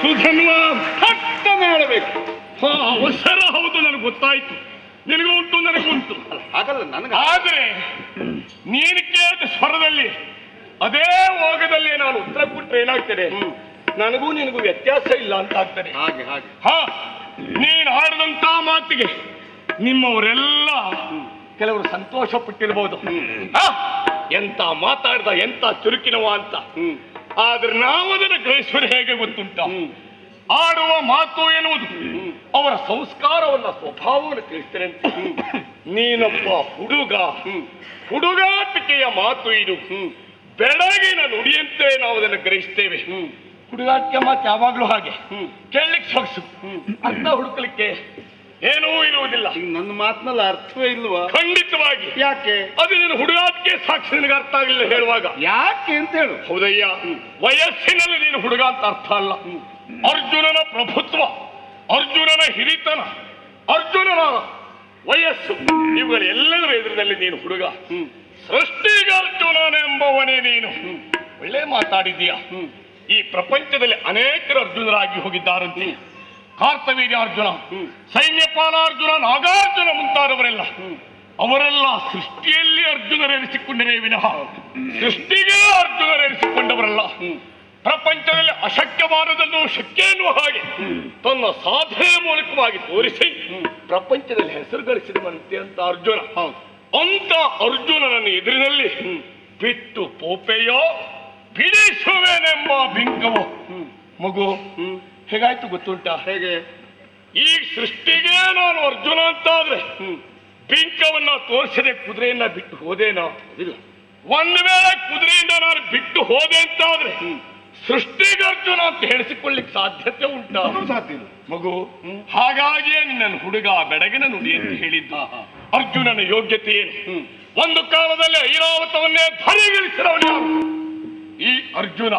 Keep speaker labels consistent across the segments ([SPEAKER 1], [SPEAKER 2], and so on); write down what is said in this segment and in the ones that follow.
[SPEAKER 1] ಸುಧನ್ವ ಪಟ್ಟನೆ ಹೇಳಬೇಕು. ಅವಸರ ಹೌದು, ನನಗೆ ಗೊತ್ತಾಯ್ತು. ನಿನಗೂ ಉಂಟು, ನನಗುಂಟು.
[SPEAKER 2] ಹಾಗಲ್ಲ ನನಗೆ.
[SPEAKER 1] ಆದರೆ ನೀನು ಕೇಳಿದ ಸ್ವರದಲ್ಲಿ ಅದೇ ಓಗದಲ್ಲಿ ನಾನು ಉತ್ತರ ಕೊಟ್ಟರೆ ಏನಾಗ್ತದೆ? ನನಗೂ ನಿನಗೂ ವ್ಯತ್ಯಾಸ ಇಲ್ಲ ಅಂತ ಆಗ್ತದೆ.
[SPEAKER 2] ಹಾಗೆ ಹಾಗೆ.
[SPEAKER 1] ನೀನು ಆಡಿದಂತ ಮಾತಿಗೆ ನಿಮ್ಮವರೆಲ್ಲ ಕೆಲವರು ಸಂತೋಷ ಪಟ್ಟಿರ್ಬೋದು. ಎಂತ ಮಾತಾಡ್ದ, ಎಂತ ಚುರುಕಿನವ ಅಂತ. ಆದ್ರೆ ನಾವು ಅದನ್ನು ಗ್ರಹಿಸುವುದು ಹೇಗೆ ಗೊತ್ತುಂಟ? ಆಡುವ ಮಾತು ಎನ್ನುವುದು ಅವರ ಸಂಸ್ಕಾರವನ್ನ, ಸ್ವಭಾವವನ್ನು ತಿಳಿಸ್ತೇನೆ ಅಂತ. ನೀನೊಬ್ಬ ಹುಡುಗಾಟಿಕೆಯ ಮಾತು ಇದು. ಬೆಳಗಿನ ನುಡಿಯಂತೆ ನಾವು ಅದನ್ನು ಗ್ರಹಿಸ್ತೇವೆ. ಹುಡುಗಾಟಿಕೆ ಮಾತು ಯಾವಾಗ್ಲೂ ಹಾಗೆ, ಕೇಳಲಿಕ್ಕೆ ಸೊಗಸು, ಅರ್ಥ ಹುಡುಕಲಿಕ್ಕೆ ಏನೂ ಇರುವುದಿಲ್ಲ.
[SPEAKER 2] ನನ್ನ ಮಾತಿನಲ್ಲಿ ಅರ್ಥವೇ ಇಲ್ವಾ?
[SPEAKER 1] ಖಂಡಿತವಾಗಿ.
[SPEAKER 2] ಯಾಕೆ?
[SPEAKER 1] ಅದು ನೀನು ಹುಡುಗಾಟಿಕೆ ಸಾಕ್ಷಿ ನಿನಗೆ ಅರ್ಥ ಆಗಲಿಲ್ಲ ಹೇಳುವಾಗ.
[SPEAKER 2] ಯಾಕೆ ಅಂತ ಹೇಳು.
[SPEAKER 1] ಹೌದಯ್ಯ, ವಯಸ್ಸಿನಲ್ಲಿ ನೀನು ಹುಡುಗ ಅಂತ ಅರ್ಥ ಅಲ್ಲ. ಅರ್ಜುನನ ಪ್ರಭುತ್ವ, ಅರ್ಜುನನ ಹಿರಿತನ, ಅರ್ಜುನನ ವಯಸ್ಸು, ಇವುಗಳೆಲ್ಲದರ ಎದುರಿನಲ್ಲಿ ನೀನು ಹುಡುಗ. ಸೃಷ್ಟಿಗರ್ಜುನನೆಂಬವನೇ ನೀನು. ಒಳ್ಳೆ ಮಾತಾಡಿದೀಯ. ಈ ಪ್ರಪಂಚದಲ್ಲಿ ಅನೇಕರು ಅರ್ಜುನರಾಗಿ ಹೋಗಿದ್ದಾರಂತೆ. ಕಾರ್ತವೀರ್ಯ ಅರ್ಜುನ, ಸೈನ್ಯಪಾಲ ಅರ್ಜುನ, ನಾಗಾರ್ಜುನ ಮುಂತಾದವರೆಲ್ಲ ಅವರೆಲ್ಲ ಸೃಷ್ಟಿಯಲ್ಲಿ ಅರ್ಜುನರೆನಿಸಿಕೊಂಡರೇ ವಿನಃ ಸೃಷ್ಟಿಗೆ ಅರ್ಜುನರೆನಿಸಿಕೊಂಡವರಲ್ಲ. ಪ್ರಪಂಚದಲ್ಲಿ ಅಶಕ್ಯವಾದದನ್ನು ಶಕ್ಯ ಎನ್ನುವ ಹಾಗೆ ತನ್ನ ಸಾಧನೆಯ ಮೂಲಕವಾಗಿ ತೋರಿಸಿ ಪ್ರಪಂಚದಲ್ಲಿ ಹೆಸರು ಗಳಿಸಿದವಂತೆ ಅಂತ ಅರ್ಜುನ. ಅಂತ ಅರ್ಜುನನ ಎದುರಿನಲ್ಲಿ ಬಿಟ್ಟು ಪೋಪೆಯೋ ಬಿಡಿಸುವೇನೆಂಬ ಬಿಂಕವೋ. ಮಗು, ಹೇಗಾಯ್ತು ಗೊತ್ತುಂಟ?
[SPEAKER 2] ಹೇಗೆ?
[SPEAKER 1] ಈ ಸೃಷ್ಟಿಗೆ ನಾನು ಅರ್ಜುನ ಅಂತಾದ್ರೆ ಬಿಂಕವನ್ನ ತೋರಿಸದೆ ಕುದುರೆಯನ್ನ ಬಿಟ್ಟು ಹೋದೇನೋ? ಇಲ್ಲ. ಒಂದು ವೇಳೆ ಕುದುರೆಯಿಂದ ನಾನು ಬಿಟ್ಟು ಹೋದೆ ಅಂತಾದ್ರೆ ಸೃಷ್ಟಿಗೆ ಅರ್ಜುನ ಅಂತ ಹೇಳಿಸಿಕೊಳ್ಳಿಕ್ಕೆ ಸಾಧ್ಯತೆ ಉಂಟಾ?
[SPEAKER 2] ಸಾಧ್ಯ ಇಲ್ಲ
[SPEAKER 1] ಮಗು. ಹಾಗಾಗಿಯೇ ನಿನ್ನನ್ನು ಹುಡುಗ ಬೆಡಗಿನ ನುಡಿ ಅಂತ ಹೇಳಿದ್ದ. ಅರ್ಜುನನ ಯೋಗ್ಯತೆ ಏನು? ಒಂದು ಕಾಲದಲ್ಲಿ ಐರಾವತವನ್ನೇ ಧರಿಗಿಳಿಸಿದವನು ಯಾರು? ಈ ಅರ್ಜುನ.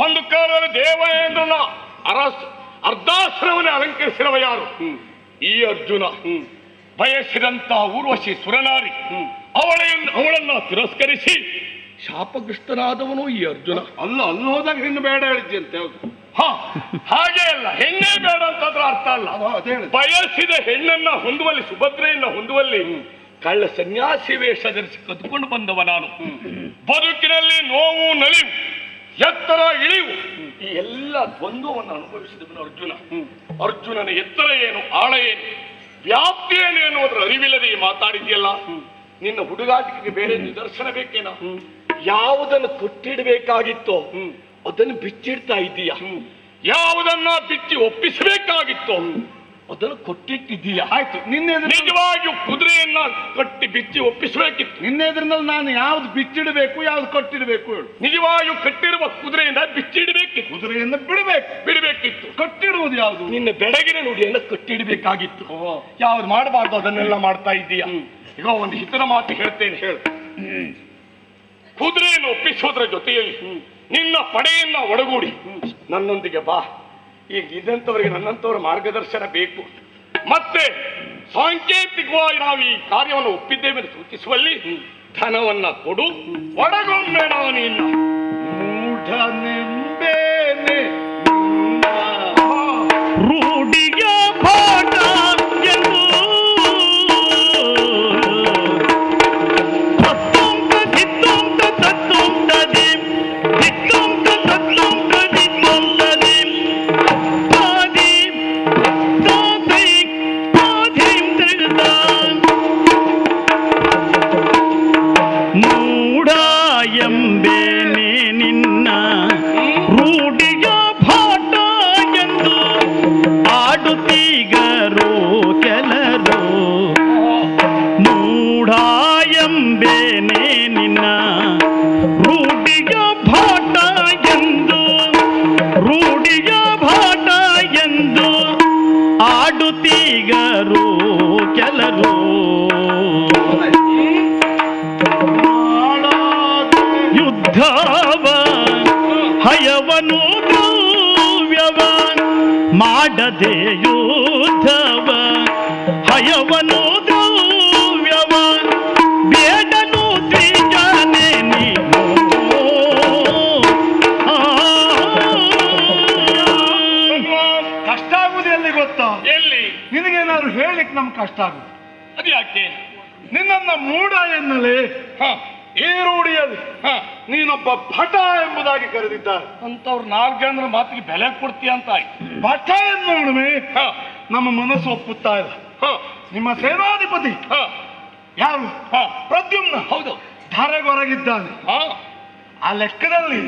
[SPEAKER 1] ಒಂದು ಕಾಲದಲ್ಲಿ ದೇವೇಂದ್ರನ ಅರ್ಧಾಶ್ರವನ್ನೇ ಅಲಂಕರಿಸಿದವ ಯಾರು? ಈ ಅರ್ಜುನ. ಬಯಸಿದಂತ ಊರ್ವಶಿ ಸುರನಾರಿ ಅವಳನ್ನ ತಿರಸ್ಕರಿಸಿ ಶಾಪಗ್ರಸ್ತನಾದವನು ಈ ಅರ್ಜುನ.
[SPEAKER 2] ಅಲ್ಲಿ ಹೋದಾಗ ಹೆಣ್ಣು ಬೇಡ ಹೇಳಿದ್ಯಂತೆ.
[SPEAKER 1] ಹಾಗೆ ಅಲ್ಲ, ಹೆಣ್ಣೇ ಬೇಡ ಅಂತಂದ್ರೆ ಅರ್ಥ ಅಲ್ಲ. ಬಯಸಿದ ಹೆಣ್ಣನ್ನ ಹೊಂದುವಲ್ಲಿ, ಸುಭದ್ರೆಯನ್ನ ಹೊಂದುವಲ್ಲಿ ಕಳ್ಳ ಸನ್ಯಾಸಿ ವೇಷ ಧರಿಸಿ ಕದ್ದುಕೊಂಡು ಬಂದವ ನಾನು. ಬದುಕಿನಲ್ಲಿ ನೋವು, ನಲಿವು, ಎತ್ತರ, ಇಳಿವು, ಈ ಎಲ್ಲ ದ್ವಂದ್ವವನ್ನು ಅನುಭವಿಸಿದವನು ಅರ್ಜುನ. ಅರ್ಜುನನ ಎತ್ತರ ಏನು, ಆಳ ಏನು, ವ್ಯಾಪ್ತಿ ಏನು ಎನ್ನುವುದರ ಅರಿವಿಲ್ಲದೆ ಮಾತಾಡಿದೆಯಲ್ಲ. ನಿನ್ನ ಹುಡುಗಾಟಿಕೆಗೆ ಬೇರೆ ನಿದರ್ಶನ ಬೇಕೇನ? ಯಾವುದನ್ನು ಕೊಟ್ಟಿಡಬೇಕಾಗಿತ್ತೋ ಅದನ್ನು ಬಿಚ್ಚಿಡ್ತಾ ಇದ್ದೀಯ. ಯಾವುದನ್ನ ಬಿಚ್ಚಿ ಒಪ್ಪಿಸಬೇಕಾಗಿತ್ತೋ ಅದನ್ನು ಕೊಟ್ಟಿಟ್ಟಿದ್ದೀಯ.
[SPEAKER 2] ಆಯ್ತು,
[SPEAKER 1] ನಿಜವಾಗಿಯೂ ಕುದುರೆಯನ್ನ ಕಟ್ಟಿ ಬಿಚ್ಚಿ ಒಪ್ಪಿಸಬೇಕಿತ್ತು.
[SPEAKER 2] ನಿನ್ನೆದ್ರಲ್ಲಿ ನಾನು ಯಾವ್ದು ಬಿಚ್ಚಿಡಬೇಕು, ಯಾವ್ದು ಕಟ್ಟಿಡಬೇಕು ಹೇಳು.
[SPEAKER 1] ನಿಜವಾಗಿಯೂ ಕಟ್ಟಿರುವ ಕುದುರೆಯಿಂದ ಬಿಚ್ಚಿಡಬೇಕಿತ್ತು.
[SPEAKER 2] ಕುದುರೆಯನ್ನು ಬಿಡಬೇಕಿತ್ತು. ಕಟ್ಟಿಡುವುದು ಯಾವುದು?
[SPEAKER 1] ನಿನ್ನ ಬೆಡಗಿನ ನುಡಿಯನ್ನು ಕಟ್ಟಿಡಬೇಕಾಗಿತ್ತು. ಯಾವ್ದು ಮಾಡಬಾರ್ದು ಅದನ್ನೆಲ್ಲ ಮಾಡ್ತಾ ಇದ್ದೀಯ. ಈಗ ಒಂದು ಹಿತನ ಮಾತು ಹೇಳ್ತೇನೆ, ಹೇಳು. ಕುದುರೆಯನ್ನು ಒಪ್ಪಿಸೋದ್ರ ಜೊತೆಯಲ್ಲಿ ನಿನ್ನ ಪಡೆಯನ್ನ ಒಡಗೂಡಿ ನನ್ನೊಂದಿಗೆ ಬಾ. ಈಗ ಇದಂತವರಿಗೆ ನನ್ನಂತವರ ಮಾರ್ಗದರ್ಶನ ಬೇಕು. ಮತ್ತೆ ಸಾಂಕೇತಿಕವಾಗಿ ನಾವು ಈ ಕಾರ್ಯವನ್ನು ಒಪ್ಪಿದ್ದೇವೆ ಎಂದು ಸೂಚಿಸುವಲ್ಲಿ ಧನವನ್ನ ಕೊಡು, ಒಡಗೊಮ್ಮೆ ನಾವು ನಿನ್ನ
[SPEAKER 2] ಮೂಢನೆಂಬೇನೆ
[SPEAKER 1] ರೂಢಿಯ ಪಾಠ ಎಂದು ಹಯವನು ದ್ರವ್ಯವ ಮಾಡದೆ ಯುದ್ಧವ, ಹಯವನು ದ್ರವ್ಯವ ಬೇಡನು ತ್ರಿಜನೆ ನೀನು.
[SPEAKER 2] ಗೊತ್ತಾ?
[SPEAKER 1] ಎಲ್ಲಿ?
[SPEAKER 2] ನಿನಗೇನಾದ್ರು ಹೇಳಲಿಕ್ಕೆ ನಮ್ಗೆ ಕಷ್ಟ ಆಗುತ್ತೆ.
[SPEAKER 1] ಅದು ಯಾಕೆ?
[SPEAKER 2] ನಿನ್ನ ಮೂಢ ಎನ್ನಲೇ
[SPEAKER 1] ಹ
[SPEAKER 2] ಈ ರೂಢಿಯಲ್ಲಿ
[SPEAKER 1] ಹ
[SPEAKER 2] ನೀನೊಬ್ಬ ಭಟ ಎಂಬುದಾಗಿ ಕರೆದಿದ್ದಾರೆ.
[SPEAKER 1] ಅಂತವ್ರು 4 ಜನರ ಮಾತಿಗೆ ಬೆಲೆ ಕೊಡ್ತೀಯ ಅಂತ ಆಯ್ತು.
[SPEAKER 2] ಭಟ ಎನ್ನೋಣವೇ
[SPEAKER 1] ಹ
[SPEAKER 2] ನಮ್ಮ ಮನಸ್ಸು ಒಪ್ಪುತ್ತಾ ಇಲ್ಲ.
[SPEAKER 1] ಹ
[SPEAKER 2] ನಿಮ್ಮ ಸೇನಾಧಿಪತಿ
[SPEAKER 1] ಹ
[SPEAKER 2] ಯಾರು?
[SPEAKER 1] ಹ
[SPEAKER 2] ಪ್ರದ್ಯುಮ್ನ
[SPEAKER 1] ಹೌದು.
[SPEAKER 2] ಧಾರೆಗೊರಗಿದ್ದಾನೆ.
[SPEAKER 1] ಹ
[SPEAKER 2] ಆ ಲೆಕ್ಕದಲ್ಲಿ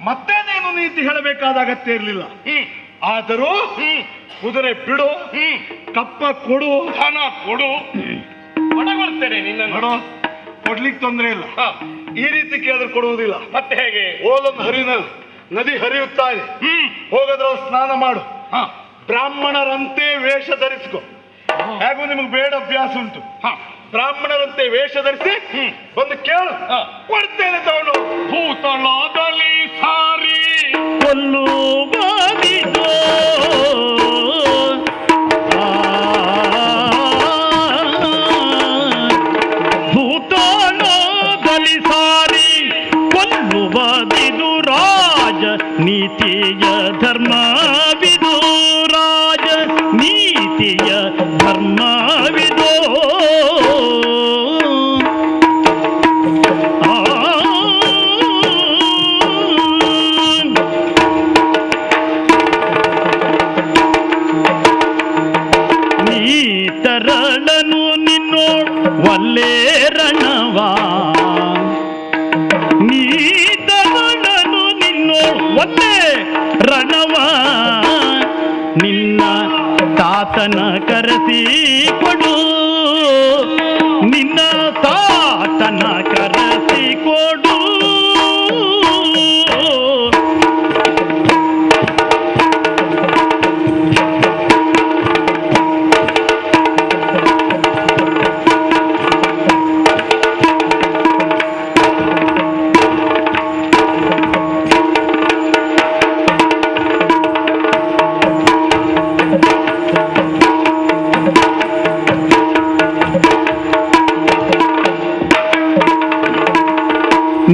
[SPEAKER 2] ಮತ್ತೆ ನೀನು ನೀತಿ ಹೇಳಬೇಕಾದ ಅಗತ್ಯ ಇರಲಿಲ್ಲ. ಆದರೂ ಕುದುರೆ ಬಿಡು, ಕಪ್ಪ ಕೊಡು,
[SPEAKER 1] ಹಣ ಕೊಡು, ಒಡಗೊಳ್ತೇನೆ ನಿನ್ನ.
[SPEAKER 2] ನೋಡು, ಕೊಡ್ಲಿಕ್ಕೆ ತೊಂದರೆ ಇಲ್ಲ. ಈ ರೀತಿ ಕೇಳಿದ್ರೆ ಕೊಡುವುದಿಲ್ಲ.
[SPEAKER 1] ಮತ್ತೆ ಹೇಗೆ?
[SPEAKER 2] ಓಲೊಂದು ನದಿ ಹರಿಯುತ್ತಾ ಇದೆ, ಹೋಗದ್ರಲ್ಲಿ ಸ್ನಾನ ಮಾಡು. ಬ್ರಾಹ್ಮಣರಂತೆ ವೇಷ ಧರಿಸ್ಕೊ. ಹೇಗೂ ನಿಮಗೆ ಬೇಡ ಅಭ್ಯಾಸ ಉಂಟು. ಬ್ರಾಹ್ಮಣರಂತೆ ವೇಷ ಧರಿಸಿ ಬಂದು ಕೇಳು, ಕೊಡ್ತೇನೆ ತಗೊಂಡು.
[SPEAKER 1] ಭೂತಳದಲ್ಲಿ ಸಾರಿ
[SPEAKER 3] ಕೊಲ್ಲುವುದಿದೋ ಭೂತಳದಲ್ಲಿ ಸಾರಿ ಕೊಲ್ಲುವುದಿದು ರಾಜ ನೀತಿಯ ಧರ್ಮವಿದು, ರಾಜ ನೀತಿಯ ಧರ್ಮವಿದೋ. ತರಳನು ನಿನ್ನೋಳ್ ಒಲ್ಲೆ ರಣವ, ನೀ ತರಳನು ನಿನ್ನೋಳ್ ಒಲ್ಲೆ ರಣವ, ನಿನ್ನ ತಾತನ ಕರೆಸಿ ಕೊಡು, ನಿನ್ನ ತಾತನ ಕರೆಸಿ ಕೊಡು.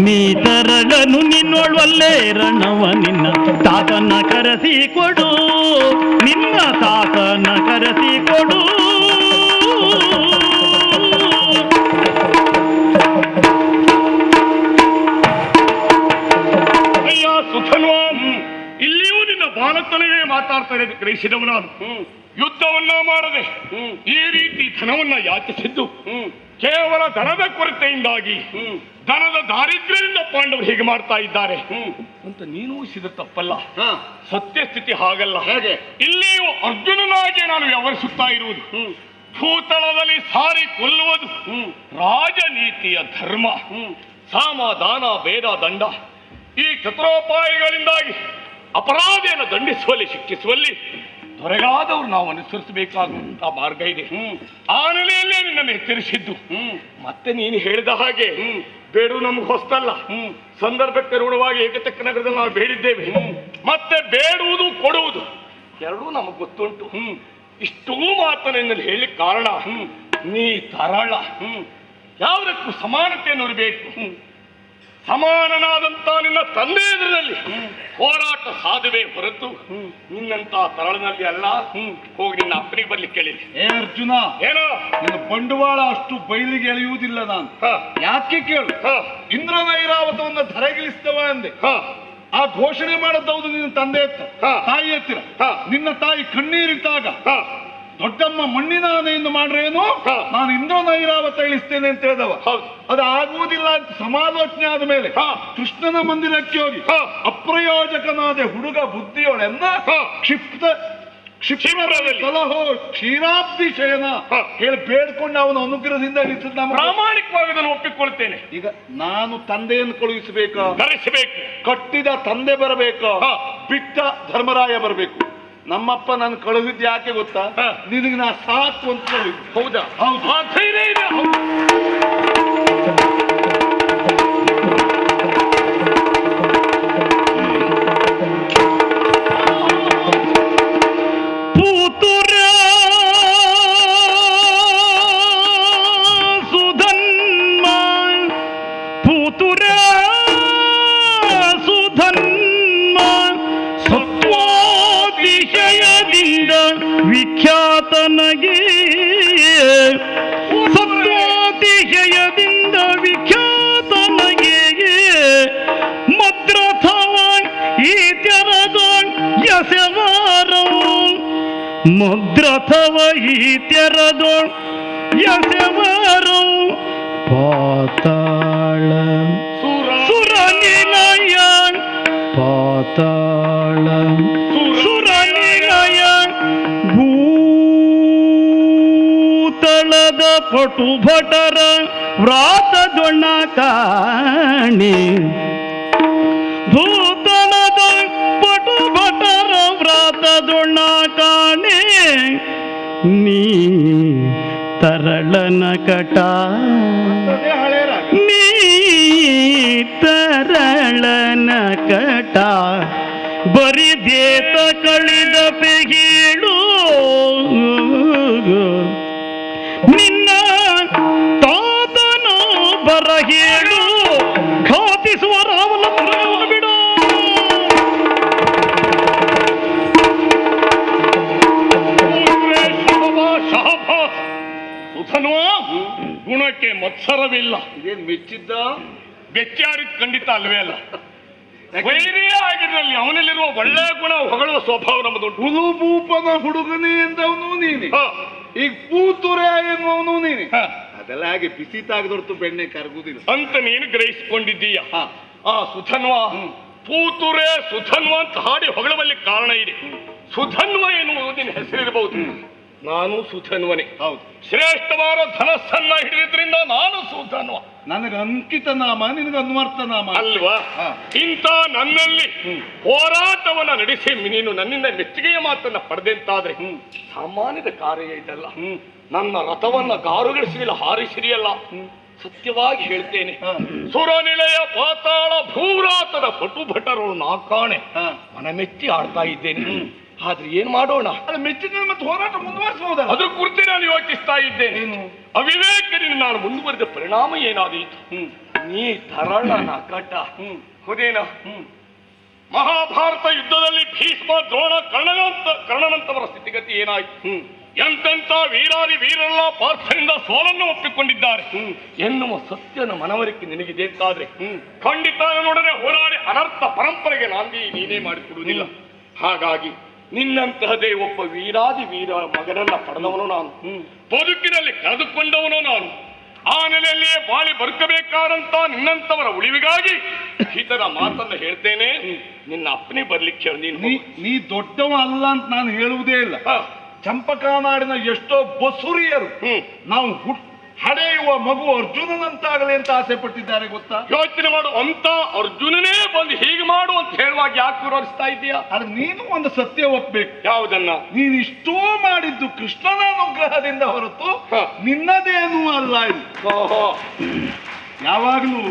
[SPEAKER 3] ನೀ ತರಳನು ನಿನ್ನೊಳ್ವಲ್ಲೇ ರಣವ, ನಿನ್ನ ತಾತನ ಕರೆಸಿ ಕೊಡು, ನಿನ್ನ ತಾತನ ಕರೆಸಿ ಕೊಡು.
[SPEAKER 1] ಅಯ್ಯ ಸುಧನ್ವ, ಇಲ್ಲಿಯೂ ನಿನ್ನ ಬಾಲತನವೇ ಮಾತಾಡ್ತಾ ಇರೋದು ಗ್ರಹಿಸಿದವ ನಾನು. ಯುದ್ಧವನ್ನ ಮಾಡದೆ ಈ ರೀತಿ ಧನವನ್ನ ಯಾಚಿಸಿದ್ದು ಕೇವಲ ಧನದ ಕೊರತೆಯಿಂದಾಗಿ, ಧನದ ದಾರಿದ್ರ್ಯದಿಂದ ಪಾಂಡವರು ಹೀಗೆ ಮಾಡ್ತಾ ಇದ್ದಾರೆ ಅಂತ ನೀನು ಊಹಿಸಿದ ತಪ್ಪಲ್ಲ. ಸತ್ಯಸ್ಥಿತಿ ಹಾಗಲ್ಲ. ಇಲ್ಲಿಯೂ ಅರ್ಜುನನಾಗಿ ನಾನು ವ್ಯವಹರಿಸುತ್ತಾ ಇರುವುದು. ಭೂತಳದಲ್ಲಿ ಸಾರಿ ಕೊಲ್ಲುವುದು ರಾಜನೀತಿಯ ಧರ್ಮ. ಸಾಮ ದಾನ ಭೇದ ದಂಡ ಈ ಚತುರೋಪಾಯಗಳಿಂದಾಗಿ ಅಪರಾಧಿಯನ್ನು ದಂಡಿಸುವಲ್ಲಿ, ಶಿಕ್ಷಿಸುವಲ್ಲಿ ದೊರೆಗಾದವರು ನಾವು ಅನುಸರಿಸಬೇಕಾದಂತಹ ಮಾರ್ಗ ಇದೆ. ಆ ನೆಲೆಯಲ್ಲೇ ನಿನ್ನನ್ನು ಎಚ್ಚರಿಸಿದ್ದು. ಮತ್ತೆ ನೀನು ಹೇಳಿದ ಹಾಗೆ ಬೇಡು ನಮ್ಗೆ ಹೊಸ್ತಲ್ಲ. ಸಂದರ್ಭಕ್ಕೆ ಅನುಗುಣವಾಗಿ ಏಕಚಕ್ಕ ನಗರದಲ್ಲಿ ನಾವು ಬೇಡಿದ್ದೇವೆ. ಮತ್ತೆ ಬೇಡುವುದು ಕೊಡುವುದು ಎರಡೂ ನಮಗೆ ಗೊತ್ತುಂಟು. ಇಷ್ಟೂ ಮಾತನ್ನಲ್ಲಿ ಹೇಳಲಿಕ್ಕೆ ಕಾರಣ, ನೀ ತರಳ, ಯಾವುದಕ್ಕೂ ಸಮಾನತೆಯನ್ನು ಇರಬೇಕು. ಸಮಾನನಾದಂತ ನಿನ್ನ ತಂದೆ ಎದುರಿನಲ್ಲಿ ಹೋರಾಟ ಸಾಧುವೆ ಹೊರತು ನಿನ್ನಂತ ತರಳನಲ್ಲಿ ಅಲ್ಲ. ಹೋಗಿ ನಿನ್ನ ಅಪ್ಪನಿಗೆ ಬರ್ಲಿಕ್ಕೆ ಕೇಳಿದೆ.
[SPEAKER 2] ಏ ಅರ್ಜುನ,
[SPEAKER 1] ಏನೋ
[SPEAKER 2] ನಿನ್ನ ಬಂಡವಾಳ ಅಷ್ಟು ಬಯಲಿಗೆ ಎಳೆಯುವುದಿಲ್ಲ ನಾನು. ಯಾಕೆ ಕೇಳು, ಇಂದ್ರನೈರಾವತವನ್ನು ಧರೆಗಿಳಿಸ್ತವ ಅಂದೆ. ಆ ಘೋಷಣೆ ಮಾಡದ್ದೌದು ನಿನ್ನ ತಂದೆ ಎತ್ತ, ತಾಯಿ ಎತ್ತಿರ. ನಿನ್ನ ತಾಯಿ ಕಣ್ಣೀರಿಟ್ಟಾಗ ದೊಡ್ಡಮ್ಮ ಮಣ್ಣಿನ ಆನೆಯನ್ನು ಮಾಡ್ರೇನು, ನಾನು ಇಂದ್ರನೈರಾವತ ಇಳಿಸ್ತೇನೆ ಅಂತ ಹೇಳಿದವ. ಅದು ಆಗುವುದಿಲ್ಲ ಅಂತ ಸಮಾಲೋಚನೆ ಆದ ಮೇಲೆ ಕೃಷ್ಣನ ಮಂದಿರಕ್ಕೆ ಹೋಗಿ ಅಪ್ರಯೋಜಕನಾದ ಹುಡುಗ ಬುದ್ಧಿಯೊಳೆನ್ನ ಸಲಹೋ ಕ್ಷೀರಾಬ್ದಿ ಶಯನ ಹೇಳಿ ಬೇಡ್ಕೊಂಡು ಅವನ ಅನುಗ್ರಹದಿಂದ
[SPEAKER 1] ಪ್ರಾಮಾಣಿಕವಾಗಿ ನಾನು ಒಪ್ಪಿಕೊಳ್ತೇನೆ.
[SPEAKER 2] ಈಗ ನಾನು ತಂದೆಯನ್ನು ಕಳುಹಿಸಬೇಕು,
[SPEAKER 1] ಕರೆಸಬೇಕು.
[SPEAKER 2] ಕಟ್ಟಿದ ತಂದೆ ಬರಬೇಕು, ಬಿಟ್ಟ ಧರ್ಮರಾಯ ಬರಬೇಕು. ನಮ್ಮಪ್ಪ ನಾನು ಕಳುಹಿದ್ದು ಯಾಕೆ ಗೊತ್ತಾ, ನಿನಗೆ ನಾ ಸಾಕು ಅಂತ ಕಳುಹಿದ್ದು.
[SPEAKER 1] ಹೌದಾ?
[SPEAKER 2] ಹೌದು.
[SPEAKER 3] ಪೂತುರ ಸುಧನ್ಮ, ಪೂತುರ ಸುಧನ್ಮ ಸತ್ವಾತಿಶಯದಿಂದ ವಿಖ್ಯಾತನಗೆ ಸತ್ವಾತಿಶಯದಿಂದ ವಿಖ್ಯಾತನಗೆ ಮದ್ರಥವಾನ್ ಈ ತೆರದೋನ್ ಯಸವಾರೋ ಮದ್ರಥವ ಈ ತೆರದೋನ್ ಯಸವಾರೋ ಪಾತಾಳ ಸುರನಿಲಯನ್ ಪಾತಾಳ ಸುರನಿಲಯನ್ ಭೂತಳದ ಪಟು ಭಟರ ವ್ರಾತದೊಣ್ಣ ಕಾಣಿ ಭೂತಳದ ಪಟು ಭಟರ ವ್ರಾತದೊಣ್ಣ ಕಾಣಿ ನೀ ತರಳನ ಕಟ ನೀ ತರಳನ ಕಟ ಬರಿದೇತ ಕಳಿದ ಪೆಗೀಳು ನಿನ್ನ ತಾತನು ಬರಹೇಳು ಘಾತಿಸುವ ರಾವಣ ಪುರವನ್ನು ಬಿಡು
[SPEAKER 1] ಸುಧನ್ವ ಗುಣಕ್ಕೆ ಮತ್ಸರವಿಲ್ಲ.
[SPEAKER 2] ಇದೇನ್ ಮೆಚ್ಚಿದ್ದ
[SPEAKER 1] ಬೆಚ್ಚಾಡಿದ್ ಖಂಡಿತ ಅಲ್ವೇ ಅಲ್ಲ. ವೈರಿಯೇ ಆಗಿರಲಿ ಅವನಲ್ಲಿರುವ ಒಳ್ಳೆಯ ಗುಣ ಹೊಗಳುವ ಸ್ವಭಾವ ನಮ್ಮದು.
[SPEAKER 2] ಹುಲುಬೂಪನ ಹುಡುಗನೇ ಎಂದವನು ನೀನೆ, ಈಗ ಪೂತುರೆ ಎನ್ನುವನು ನೀನೆ. ಅದೆಲ್ಲ ಹಾಗೆ ಬಿಸಿ ತಾಗದೊಡ್ತು ಬೆಣ್ಣೆ ಕರಗುದಿಲ್ಲ
[SPEAKER 1] ಅಂತ ನೀನು ಗ್ರಹಿಸಿಕೊಂಡಿದ್ದೀಯ. ಆ ಸುಧನ್ವ ಪೂತುರೆ ಸುಧನ್ವ ಅಂತ ಹಾಡಿ ಹೊಗಳಬಲ್ಲಿ ಕಾರಣ ಇದೆ. ಸುಧನ್ವ ಎನ್ನುವುದು ನಿನ್ನ ಹೆಸರಿರಬಹುದು. ನಾನು ಸುಧನ್ವನೇ.
[SPEAKER 2] ಹೌದು,
[SPEAKER 1] ಶ್ರೇಷ್ಠವಾದ ಧನಸ್ಸನ್ನ ಹಿಡಿದ್ರಿಂದ ನಾನು ಸುಧನ್ವ.
[SPEAKER 2] ನನಗೆ ಅಂಕಿತ ನಾಮ, ನಿನಗೆ ಅನ್ವರ್ಥ ನಾಮ
[SPEAKER 1] ಅಲ್ವಾ? ಇಂಥ ನನ್ನಲ್ಲಿ ಹೋರಾಟವನ್ನ ನಡೆಸಿ ನೀನು ನನ್ನಿಂದ ಮೆಚ್ಚುಗೆಯ ಮಾತನ್ನ ಪಡೆದಂತಾದ್ರೆ ಸಾಮಾನ್ಯದ ಕಾರ್ಯ ಇದಲ್ಲ. ನನ್ನ ರಥವನ್ನ ಗಾರುಗಳಿಸಿಲ್ಲ, ಹಾರಿಸಿರಿಯಲ್ಲ. ಸತ್ಯವಾಗಿ ಹೇಳ್ತೇನೆ, ಸುರನಿಳೆಯ ಪಾತಾಳ ಭೂರಾತದ ಪಟು ಭಟರು ನಾಕಾಣೆ ಮನಮೆಚ್ಚಿ ಆಡ್ತಾ ಇದ್ದೇನೆ. ಆದ್ರೆ ಏನ್ ಮಾಡೋಣ?
[SPEAKER 2] ಮೆಚ್ಚಿದ ಮತ್ತೆ ಹೋರಾಟ ಮುಂದುವರಿಸಬಹುದಲ್ಲ?
[SPEAKER 1] ಅದ್ರ ಕುರಿತು ನಾನು ಯೋಚಿಸ್ತಾ ಇದ್ದೇನೆ. ಅವಿವೇಕದಿಂದ ನಾನು ಮುಂದುವರೆದ ಪರಿಣಾಮ ಏನಾದೀತು? ನೀ ತರಳನ ಕಟ ಹುದೇನ. ಮಹಾಭಾರತ ಯುದ್ಧದಲ್ಲಿ ಭೀಷ್ಮ, ದ್ರೋಣ, ಕರ್ಣನಂತವರ ಸ್ಥಿತಿಗತಿ ಏನಾಯ್ತು? ಎಂತೆಂತ ವೀರಾದಿ ವೀರೆಲ್ಲ ಪಾರ್ಥನಿಂದ ಸೋಲನ್ನು ಒಪ್ಪಿಕೊಂಡಿದ್ದಾರೆ ಎನ್ನುವ ಸತ್ಯನ ಮನವರಿಕೆ ನಿನಗಿದೇಕಾದ್ರೆ ಖಂಡಿತ ನನ್ನೊಡನೆ ಹೋರಾಡಿ ಅನರ್ಥ ಪರಂಪರೆಗೆ ನಾಂದಿ ನೀನೇ ಮಾಡಿಕೊಡುವುದಿಲ್ಲ. ಹಾಗಾಗಿ ನಿನ್ನಂತಹದೇ ಒಬ್ಬ ವೀರಾದಿ ವೀರ ಮಗನನ್ನ ಪಡೆದವನು ನಾನು, ಬದುಕಿನಲ್ಲಿ ಕಳೆದುಕೊಂಡವನು ನಾನು. ಆ ನೆಲೆಯಲ್ಲಿಯೇ ಬಾಳಿ ಬದುಕಬೇಕಾದಂತ ನಿನ್ನಂತವರ ಉಳಿವಿಗಾಗಿ ಹಿತನ ಮಾತನ್ನ ಹೇಳ್ತೇನೆ. ನಿನ್ನ ಅಪ್ಪನೇ ಬರ್ಲಿಕ್ಕೆ
[SPEAKER 2] ನೀ ದೊಡ್ಡವ ಅಲ್ಲ ಅಂತ ನಾನು ಹೇಳುವುದೇ ಇಲ್ಲ. ಚಂಪಕಾನಾಡಿನ ಎಷ್ಟೋ ಬಸುರಿಯರು ನಾವು ಹಡೆಯುವ ಮಗು ಅರ್ಜುನನಂತಾಗಲಿ ಅಂತ ಆಸೆ ಪಟ್ಟಿದ್ದಾರೆ ಗೊತ್ತಾ?
[SPEAKER 1] ಯೋಚನೆ ಮಾಡು, ಅಂತ ಅರ್ಜುನನೇ ಬಂದು ಹೀಗೆ ಮಾಡು ಅಂತ ಹೇಳುವಾಗ ಯಾಕೆ ವಿರೋಧಿಸ್ತಾ ಇದೆಯಾ?
[SPEAKER 2] ಆದ್ರೆ ನೀನು ಒಂದು ಸತ್ಯ ಒಪ್ಬೇಕು.
[SPEAKER 1] ಯಾವುದನ್ನ?
[SPEAKER 2] ನೀನು ಇಷ್ಟೋ ಮಾಡಿದ್ದು ಕೃಷ್ಣನ ಅನುಗ್ರಹದಿಂದ ಹೊರತು ನಿನ್ನದೇನೂ ಅಲ್ಲ. ಇದು ಯಾವಾಗಲೂ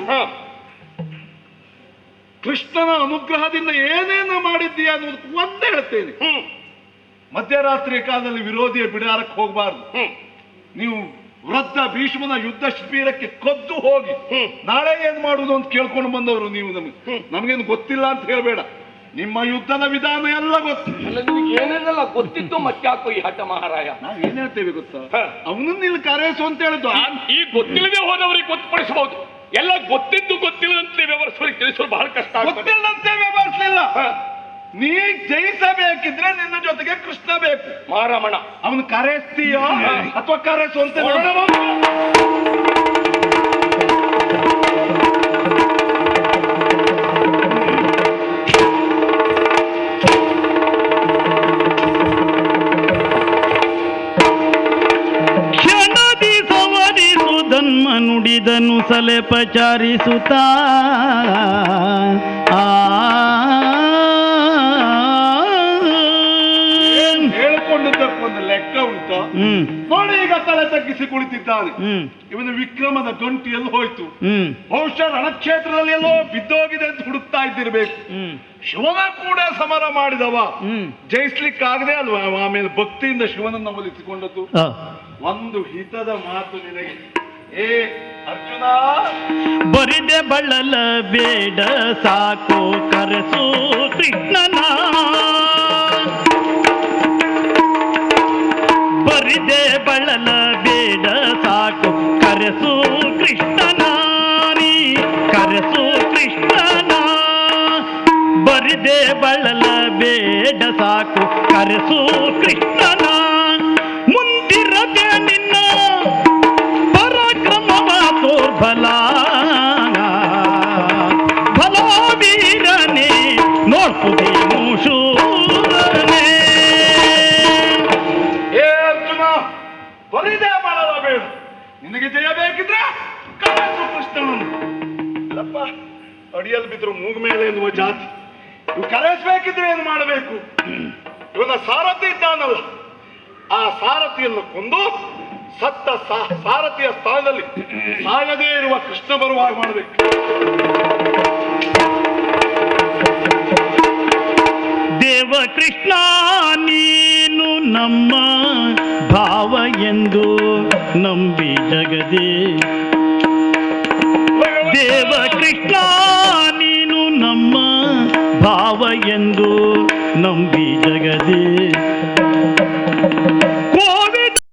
[SPEAKER 2] ಕೃಷ್ಣನ ಅನುಗ್ರಹದಿಂದ ಏನೇನು ಮಾಡಿದ್ದೀಯ ಅನ್ನೋದಕ್ಕೆ ಒಂದೇ ಹೇಳ್ತೇನೆ. ಮಧ್ಯರಾತ್ರಿ ಕಾಲದಲ್ಲಿ ವಿರೋಧಿಯ ಬಿಡಾರಕ್ಕೆ ಹೋಗಬಾರ್ದು. ನೀವು ವೃದ್ಧ ಭೀಷ್ಮನ ಯುದ್ಧ ಶಿಬಿರಕ್ಕೆ ಕದ್ದು ಹೋಗಿ ನಾಳೆ ಏನ್ ಮಾಡುದು ಅಂತ ಕೇಳ್ಕೊಂಡು ಬಂದವರು ನೀವು. ನಮಗೇನು ಗೊತ್ತಿಲ್ಲ ಅಂತ ಹೇಳ್ಬೇಡ. ನಿಮ್ಮ ಯುದ್ಧದ ವಿಧಾನ ಎಲ್ಲ ಗೊತ್ತು.
[SPEAKER 1] ಏನೇನೆಲ್ಲ ಗೊತ್ತಿತ್ತು ಮತ್ತಾಕೋ ಈ ಹಠ ಮಹಾರಾಯ?
[SPEAKER 2] ನಾವ್ ಏನ್ ಹೇಳ್ತೇವೆ ಗೊತ್ತಾ? ಅವನನ್ನ ಇಲ್ಲಿ ಕರೆಸು ಅಂತ ಹೇಳಿದ್ದು.
[SPEAKER 1] ಈ ಗೊತ್ತಿಲ್ಲದೆ ಹೋದವರಿಗೆ ಗೊತ್ತುಪಡಿಸಬಹುದು. ಎಲ್ಲ ಗೊತ್ತಿದ್ದು ಗೊತ್ತಿಲ್ಲದಂತೆ ವ್ಯವಹರಿಸೋರಿಗೆ ತಿಳಿಸೋದು ಬಹಳ ಕಷ್ಟ.
[SPEAKER 2] ಗೊತ್ತಿಲ್ಲದಂತೆ ವ್ಯವಹರಿಸಲಿಲ್ಲ. ನೀ ಜಯಿಸಬೇಕಿದ್ರೆ ನಿನ್ನ ಜೊತೆಗೆ ಕೃಷ್ಣ ಬೇಕು.
[SPEAKER 1] ಮಾರಮಣ
[SPEAKER 2] ಅವನು ಕರೆಸ್ತೀಯ ಅಥವಾ ಕರೆಸು ಅಂತ
[SPEAKER 3] ಕ್ಷಣದಿ ಸವರಿಸುದನ್ಮ ನುಡಿದನು ಸಲೆಪಚಾರಿಸುತ್ತಾ
[SPEAKER 2] ಒಂದು ಲೆಕ್ಕ ಉಂಟು ನೋಡಿ. ಈಗ ತಲೆ ತಗ್ಗಿಸಿ ಕುಳಿತಿದ್ದಾನೆ. ಇವನ ವಿಕ್ರಮದ ಗಂಟು ಎಲ್ಲಿ ಹೋಯ್ತು? ಬಹುಶಃ ರಣಕ್ಷೇತ್ರದಲ್ಲಿ ಎಲ್ಲೋ ಬಿದ್ದೋಗಿದೆ ಅಂತ ಹುಡುಕ್ತಾ ಇದ್ದಿರ್ಬೇಕು. ಶಿವನ ಕೂಡ ಸಮರ ಮಾಡಿದವ ಜಯಿಸ್ಲಿಕ್ಕಾಗದೆ ಅಲ್ವಾ ಆಮೇಲೆ ಭಕ್ತಿಯಿಂದ ಶಿವನನ್ನ ಒಲಿಸಿಕೊಂಡದ್ದು. ಒಂದು ಹಿತದ ಮಾತು ನಿನಗೆ, ಏ ಅರ್ಜುನ,
[SPEAKER 3] ಬರಿದೆ ಬಳ್ಳಲ ಬೇಡ ಸಾಕು ಕರೆಸು ಕೃಷ್ಣನ. ಕೃಷ್ಣನ ನೀ ಕರೆಸು ಕೃಷ್ಣನ ಬರಿದೆ ಬಳಲ ಬೇಡ ಸಾಕು ಕರೆಸು ಕೃಷ್ಣನ ಮುಂದಿರದೆ ನಿನ್ನ ಪರಾಕ್ರಮವ ತೋರ್ಬಲ ಬಲವೀರನೇ ನೋಡ್ಪುದೇನು ಶೂರನೇ.
[SPEAKER 2] ಏ ಅರ್ಜುನ, ಬರಿದೇ ಮಾಡಲ್ಲ ಬೇಡ. ನಿನಗೆ ಜಯ ಬೇಕಿದ್ರೆ ಕರೆಸು ಕೃಷ್ಣನನ್ನು. ಇಲ್ಲಪ್ಪ, ಅಡಿಯಲ್ಲಿ ಬಿದ್ರು ಮೂಗು ಮೇಲೆ ಎನ್ನುವ ಜಾತಿ. ಇವು ಕರೆಸಬೇಕಿದ್ರೆ ಏನು ಮಾಡಬೇಕು? ಇವನ ಸಾರಥಿ ಇದ್ದಾನಲ್ಲ, ಆ ಸಾರಥಿಯನ್ನು ಕೊಂದು ಸತ್ತ ಸಾರಥಿಯ ಸ್ಥಾನದಲ್ಲಿ ಸಾಯದೇ ಇರುವ ಕೃಷ್ಣ ಬರುವಾಗ ಮಾಡಬೇಕು.
[SPEAKER 3] ದೇವ ಕೃಷ್ಣ ನೀನು ನಮ್ಮ ಭಾವ ಎಂದು ನಂಬಿ ಜಗದೇ. ದೇವ ಕೃಷ್ಣ ನೀನು ನಮ್ಮ ಭಾವ ಎಂದು ನಂಬಿ ಜಗದೇ.